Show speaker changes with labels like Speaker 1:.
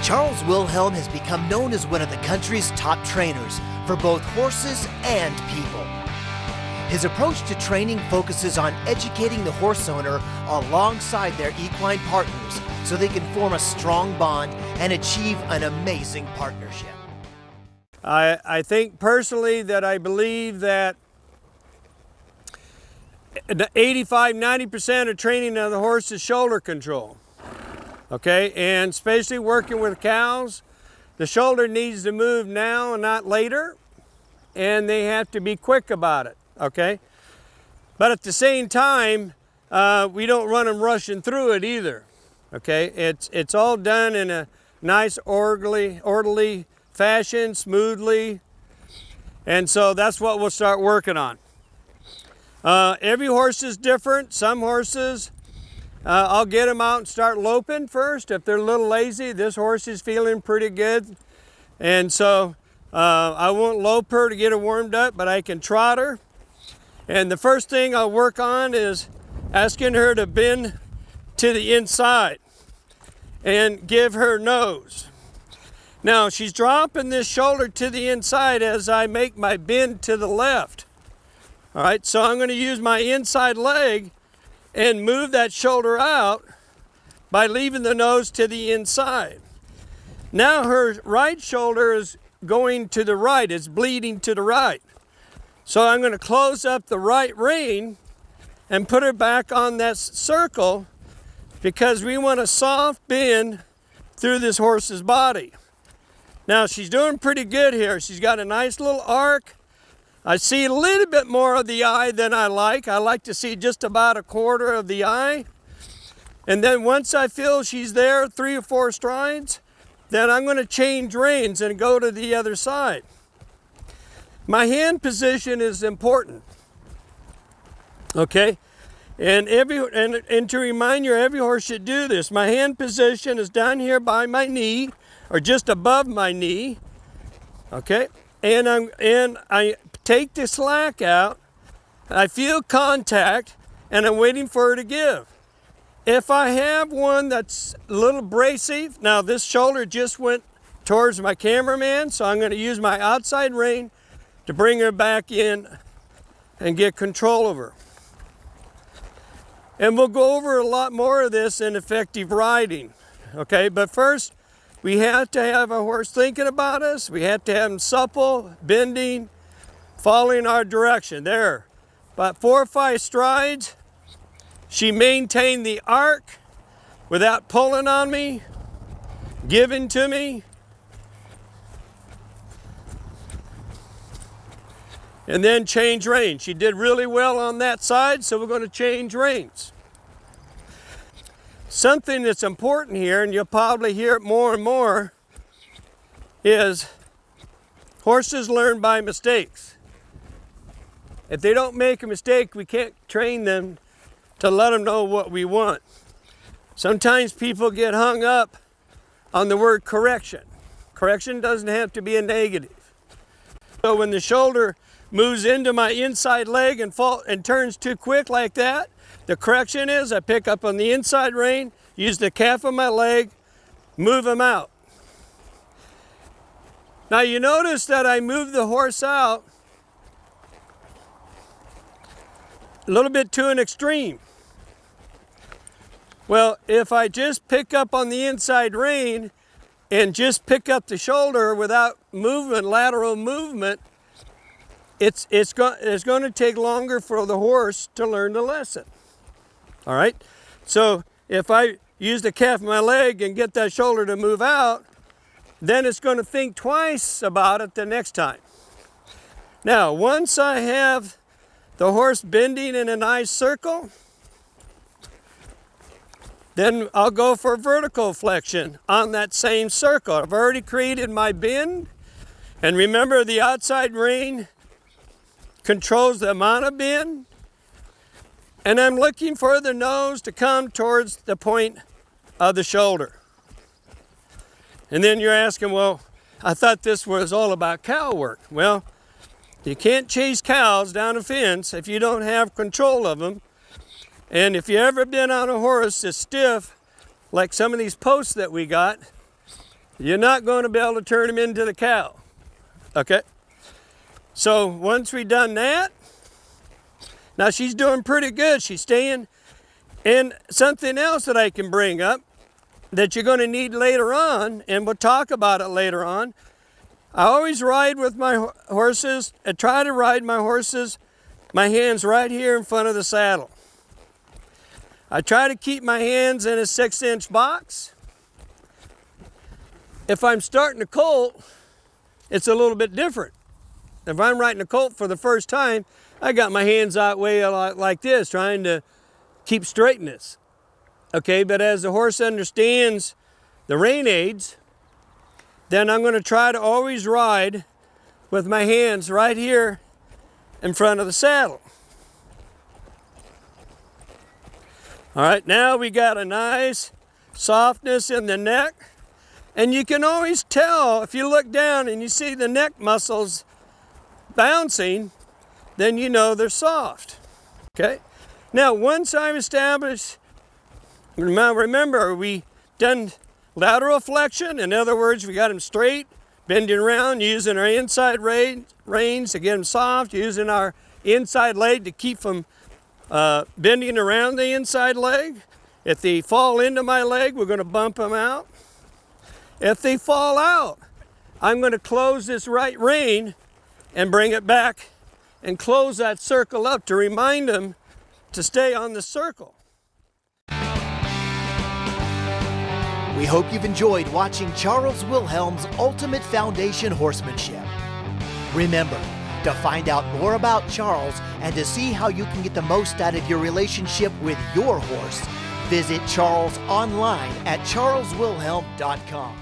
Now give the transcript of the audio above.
Speaker 1: Charles Wilhelm has become known as one of the country's top trainers for both horses and people. His approach to training focuses on educating the horse owner alongside their equine partners so they can form a strong bond and achieve an amazing partnership.
Speaker 2: I think personally that I believe that 85–90% of training of the horse is shoulder control. Okay, and especially working with cows, the shoulder needs to move now and not later, and they have to be quick about it, okay? But at the same time, we don't run them rushing through it either, okay? It's all done in a nice, orderly fashion, smoothly, and so that's what we'll start working on. Every horse is different. Some horses, I'll get them out and start loping first. If they're a little lazy, this horse is feeling pretty good. And so I won't lope her to get her warmed up, but I can trot her. And the first thing I'll work on is asking her to bend to the inside and give her nose. Now she's dropping this shoulder to the inside as I make my bend to the left. All right, so I'm going to use my inside leg and move that shoulder out by leaving the nose to the inside. Now her right shoulder is going to the right, it's bleeding to the right. So I'm going to close up the right rein and put her back on that circle because we want a soft bend through this horse's body. Now she's doing pretty good here. She's got a nice little arc. I see a little bit more of the eye than I like. I like to see just about a quarter of the eye. And then once I feel she's there 3 or 4 strides, then I'm going to change reins and go to the other side. My hand position is important. Okay? And to remind you, every horse should do this. My hand position is down here by my knee, or just above my knee. Okay? And I take the slack out, I feel contact, and I'm waiting for her to give. If I have one that's a little abrasive, now this shoulder just went towards my cameraman, so I'm going to use my outside rein to bring her back in and get control of her. And we'll go over a lot more of this in effective riding, okay? But first, we have to have a horse thinking about us. We have to have him supple, bending, following our direction. There, about 4 or 5 strides. She maintained the arc without pulling on me, giving to me. And then change reins. She did really well on that side, so we're going to change reins. Something that's important here, and you'll probably hear it more and more, is horses learn by mistakes. If they don't make a mistake, we can't train them to let them know what we want. Sometimes people get hung up on the word correction. Correction doesn't have to be a negative. So when the shoulder moves into my inside leg and turns too quick like that, the correction is I pick up on the inside rein, use the calf of my leg, move him out. Now you notice that I move the horse out a little bit to an extreme. Well, if I just pick up on the inside rein and just pick up the shoulder without movement, lateral movement, it's going to take longer for the horse to learn the lesson. All right? So if I use the calf of my leg and get that shoulder to move out, then it's going to think twice about it the next time. Now, once I have the horse bending in a nice circle, then I'll go for vertical flexion on that same circle. I've already created my bend, and remember the outside rein controls the amount of bend, and I'm looking for the nose to come towards the point of the shoulder. And then you're asking, well, I thought this was all about cow work. Well, you can't chase cows down a fence if you don't have control of them. And if you ever been on a horse that's stiff, like some of these posts that we got, You're not going to be able to turn him into the cow. Okay? So once we've done that, now she's doing pretty good. She's staying. And something else that I can bring up that you're going to need later on, and we'll talk about it later on. I always ride with my horses. I try to ride my horses, my hands right here in front of the saddle. I try to keep my hands in a 6-inch box. If I'm starting a colt, it's a little bit different. If I'm riding a colt for the first time, I got my hands out way like this, trying to keep straightness. Okay, but as the horse understands the rein aids, then I'm going to try to always ride with my hands right here in front of the saddle. All right, now we got a nice softness in the neck. And you can always tell if you look down and you see the neck muscles bouncing, then you know they're soft. Okay? Now, once I've established, remember we done lateral flexion. In other words, we got them straight, bending around, using our inside reins to get them soft, using our inside leg to keep them bending around the inside leg. If they fall into my leg, we're going to bump them out. If they fall out, I'm going to close this right rein and bring it back and close that circle up to remind them to stay on the circle.
Speaker 1: We hope you've enjoyed watching Charles Wilhelm's Ultimate Foundation Horsemanship. Remember, to find out more about Charles and to see how you can get the most out of your relationship with your horse, visit Charles online at charleswilhelm.com.